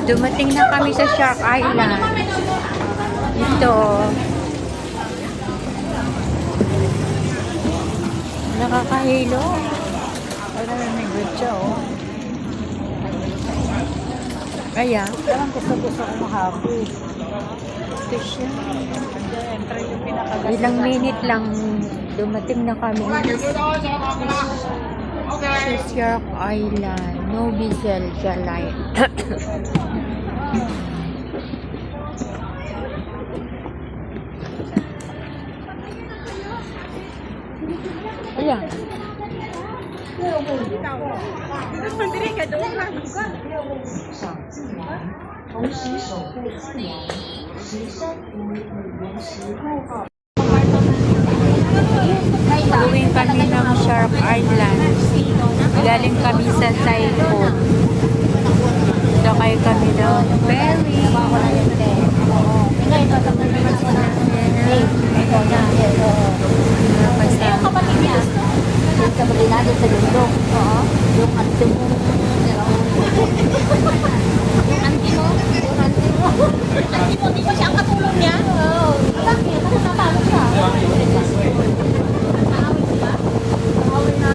Dumating na kami sa Shark Island. Ito. Nakakahilo. Wala na may gutya, oh. Kaya? Parang gusto ko mahabi. Station. Siyempre, yung pinakaganda. Ilang minute lang dumating na kami sa Shark Island. No diesel siya light. Ayan. Uwing kami ng Shark Island. Galing kami sa Typhoon. Sakay kami ng ferry. Kapatid natin sa lundok. Yung auntie mo. Yung auntie mo. Yung auntie mo. Auntie mo, di ba